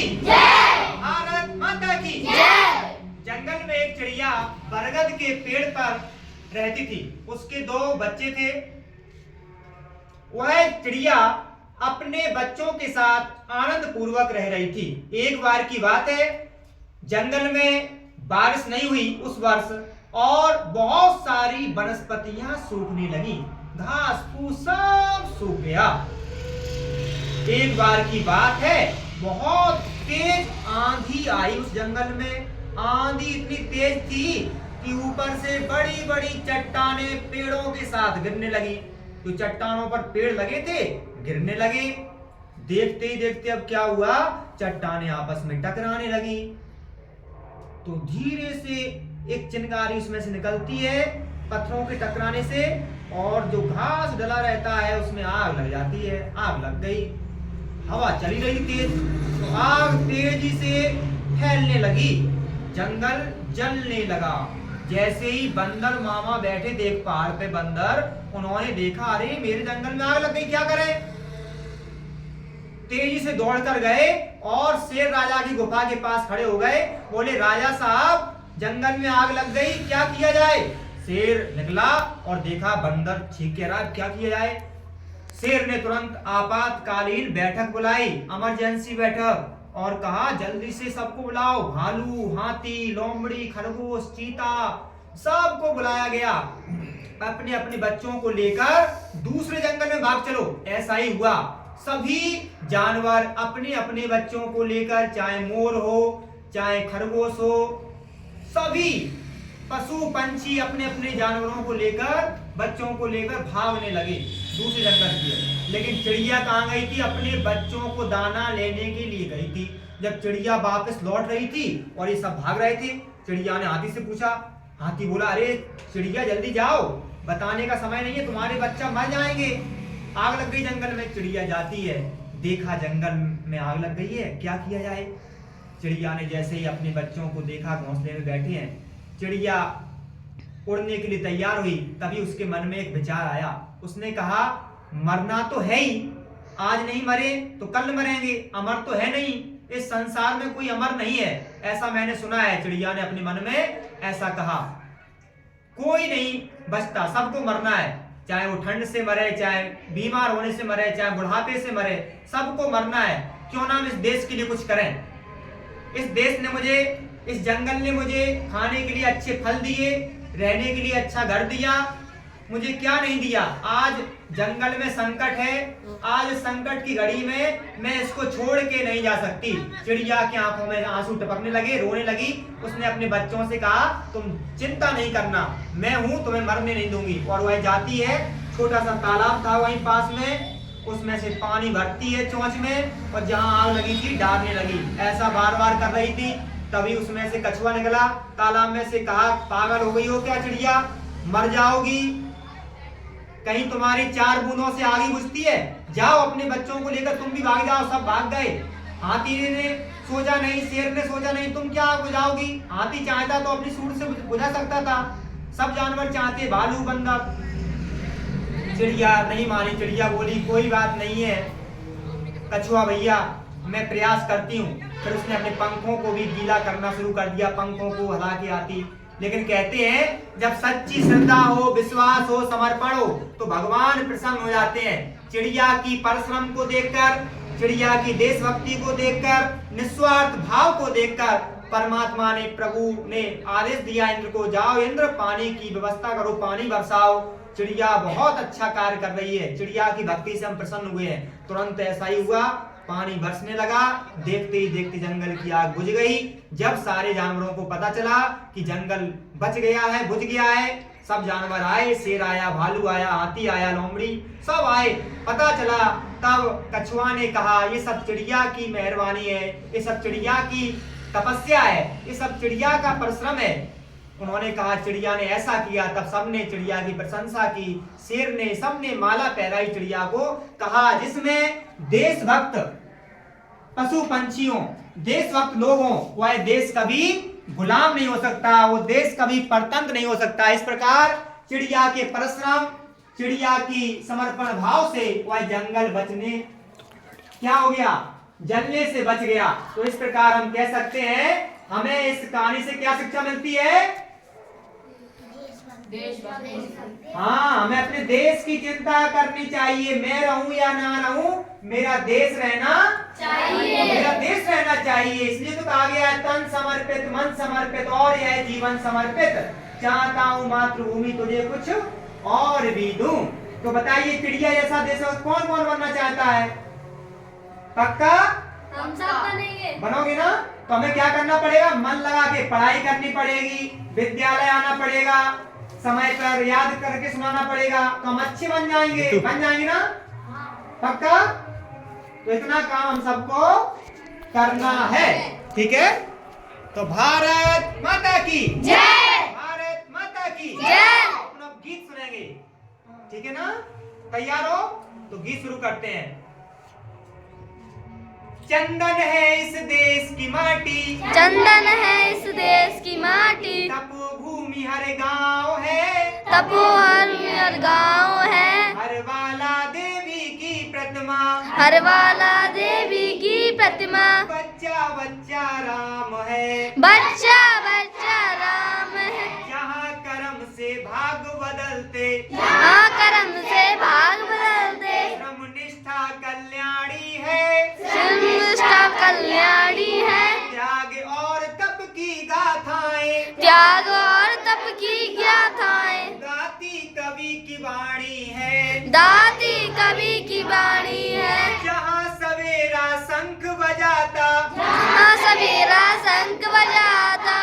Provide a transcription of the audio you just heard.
की जय, भारत माता की जय। जंगल में एक चिड़िया बरगद के पेड़ पर रहती थी। उसके 2 बच्चे थे। वह चिड़िया अपने बच्चों के साथ आनंद पूर्वक रह रही थी। एक बार की बात है, जंगल में बारिश नहीं हुई उस वर्ष, और बहुत सारी वनस्पतियां सूखने लगी, घास फूस सब सूख गया। एक बार की बात है, बहुत तेज आंधी आई उस जंगल में। आंधी इतनी तेज थी कि ऊपर से बड़ी बड़ी चट्टानें पेड़ों के साथ गिरने लगी। तो चट्टानों पर पेड़ लगे थे, गिरने लगे। देखते ही देखते अब क्या हुआ, चट्टानें आपस में टकराने लगी। तो धीरे से एक चिंगारी उसमें से निकलती है पत्थरों के टकराने से, और जो घास डला रहता है उसमें आग लग जाती है। आग लग गई, हवा चली रही तेज, तो आग तेजी से फैलने लगी, जंगल जलने लगा। जैसे ही बंदर मामा बैठे थे एक पहाड़ पे बंदर, उन्होंने देखा अरे मेरे जंगल में आग लग गई, क्या करें। तेजी से दौड़कर गए और शेर राजा की गुफा के पास खड़े हो गए। बोले राजा साहब, जंगल में आग लग गई, क्या किया जाए। शेर निकला और देखा बंदर चीख के रहा, क्या किया जाए। शेर ने तुरंत आपातकालीन बैठक बुलाई, इमरजेंसी बैठक, और कहा जल्दी से सबको बुलाओ। भालू, हाथी, लोमड़ी, खरगोश, चीता, सबको बुलाया गया। अपने अपने बच्चों को लेकर दूसरे जंगल में भाग चलो। ऐसा ही हुआ, सभी जानवर अपने अपने बच्चों को लेकर, चाहे मोर हो चाहे खरगोश हो, सभी पशु पंछी अपने अपने जानवरों को लेकर, बच्चों को लेकर भागने लगे दूसरे जंगल की। लेकिन चिड़िया कहाँ गई थी, अपने बच्चों को दाना लेने के लिए गई थी। जब चिड़िया वापस लौट रही थी और ये सब भाग रहे थे, चिड़िया ने हाथी से पूछा। हाथी बोला अरे चिड़िया जल्दी जाओ, बताने का समय नहीं है, तुम्हारे बच्चा मर जाएंगे, आग लग गई जंगल में। चिड़िया जाती है, देखा जंगल में आग लग गई है, क्या किया जाए। चिड़िया ने जैसे ही अपने बच्चों को देखा घोंसले में बैठे हैं, चिड़िया उड़ने के लिए तैयार हुई, तभी उसके मन में एक विचार आया। उसने कहा मरना तो है ही, आज नहीं मरे तो कल मरेंगे, अमर तो है नहीं, इस संसार में कोई अमर नहीं है, ऐसा मैंने सुना है। चिड़िया ने अपने मन में ऐसा कहा, कोई नहीं बचता, सबको मरना है, चाहे वो ठंड से मरे, चाहे बीमार होने से मरे, चाहे बुढ़ापे से मरे, सबको मरना है। क्यों ना हम इस देश के लिए कुछ करें। इस देश ने मुझे, इस जंगल ने मुझे खाने के लिए अच्छे फल दिए, रहने के लिए अच्छा घर दिया, मुझे क्या नहीं दिया। आज जंगल में संकट है, आज संकट की घड़ी में मैं इसको छोड़ के नहीं जा सकती। चिड़िया की आंखों में आंसू टपकने लगे, रोने लगी। उसने अपने बच्चों से कहा तुम चिंता नहीं करना, मैं हूं, तुम्हें मरने नहीं दूंगी। और वह जाती है, छोटा सा तालाब था वहीं पास में, उसमें से पानी भरती है चोंच में, और जहां आग लगी थी डालने लगी। ऐसा बार बार कर रही थी। तभी उसमें से कछुआ निकला तालाब में से, कहा पागल हो गई हो क्या चिड़िया, मर जाओगी, कहीं तुम्हारी 4 बूंदों से आग ही बुझती है, जाओ अपने बच्चों को लेकर तुम भी भाग जाओ। सब भाग गए। हाथी ने सोचा नहीं, शेर ने सोचा नहीं, तुम क्या आग बुझाओगी। हाथी चाहता तो अपनी सूंड से बुझा सकता था, सब जानवर चाहते, भालू, बंदर। चिड़िया नहीं मानी। चिड़िया बोली कोई बात नहीं है कछुआ भैया, मैं प्रयास करती हूँ। फिर उसने अपने पंखों को भी गीला करना शुरू कर दिया, पंखों को हिला के आती। लेकिन कहते हैं जब सच्ची श्रद्धा हो, विश्वास हो, समर्पण हो, तो भगवान प्रसन्न हो जाते हैं। चिड़िया की परिश्रम को देखकर, चिड़िया की देशभक्ति को देखकर, निस्वार्थ भाव को देखकर परमात्मा ने, प्रभु ने आदेश दिया इंद्र को, जाओ इंद्र पानी की व्यवस्था करो, पानी बरसाओ। चिड़िया बहुत अच्छा कार्य कर रही है, चिड़िया की भक्ति से हम प्रसन्न हुए हैं। तुरंत ऐसा ही हुआ, पानी बरसने लगा। देखते ही देखते जंगल की आग बुझ गई। जब सारे जानवरों को पता चला कि जंगल बच गया है, बुझ गया है, सब जानवर आए, शेर आया, भालू आया, हाथी आया, लोमड़ी, सब आए। पता चला तब कछुआ ने कहा ये सब चिड़िया की मेहरबानी है, ये सब चिड़िया की तपस्या है, ये सब चिड़िया का परिश्रम है। उन्होंने कहा चिड़िया ने ऐसा किया, तब सबने चिड़िया की प्रशंसा की। शेर ने, सबने माला पहनाई चिड़िया को। कहा जिसमें देशभक्त पशु पंछियों, देशभक्त लोगों, वह देश कभी गुलाम नहीं हो सकता, वो देश कभी परतंत्र नहीं हो सकता। इस प्रकार चिड़िया के परिश्रम, चिड़िया की समर्पण भाव से वह जंगल बचने क्या हो गया, जलने से बच गया। तो इस प्रकार हम कह सकते हैं हमें इस कहानी से क्या शिक्षा मिलती है? हाँ, हमें अपने देश की चिंता करनी चाहिए। मैं रहूं या ना रहूं, मेरा देश रहना चाहिए, मेरा देश रहना चाहिए। इसलिए तो कहा गया है तन समर्पित मन समर्पित और यह जीवन समर्पित, चाहता हूं मातृभूमि तुझे कुछ और भी दूं। तो बताइए चिड़िया जैसा देश कौन कौन बनना चाहता है? पक्का हम सब बनेंगे। बनोगे ना? तो हमें क्या करना पड़ेगा? मन लगा के पढ़ाई करनी पड़ेगी, विद्यालय आना पड़ेगा, समय पर याद करके सुनाना पड़ेगा, तो हम अच्छे बन जाएंगे ना? पक्का? तो इतना काम हम सबको करना है। ठीक है, तो भारत माता की जय, भारत माता की जय। अपन अब गीत सुनेंगे, ठीक है ना? तैयार हो? तो गीत शुरू करते हैं। चंदन है इस देश की माटी, चंदन है इस देश की माटी, तपोभूमि हर गांव है, तपोहर गांव है, हरवाला देवी की प्रतिमा, हरवाला देवी की प्रतिमा, बच्चा बच्चा राम है, बच्चा बच्चा राम है, जहाँ कर्म से भाग बदलते, हाँ कर्म से भाग बदलते, श्रम निष्ठा कल्याणी है, श्रेष्ठा कल्याणी है, त्याग और तप की गाथाएं, त्याग और तप की गाथाएं, गाती कवि की वाणी है, दाती कवि की वाणी है, जहाँ सवेरा शंख बजाता, हाँ सवेरा शंख बजाता,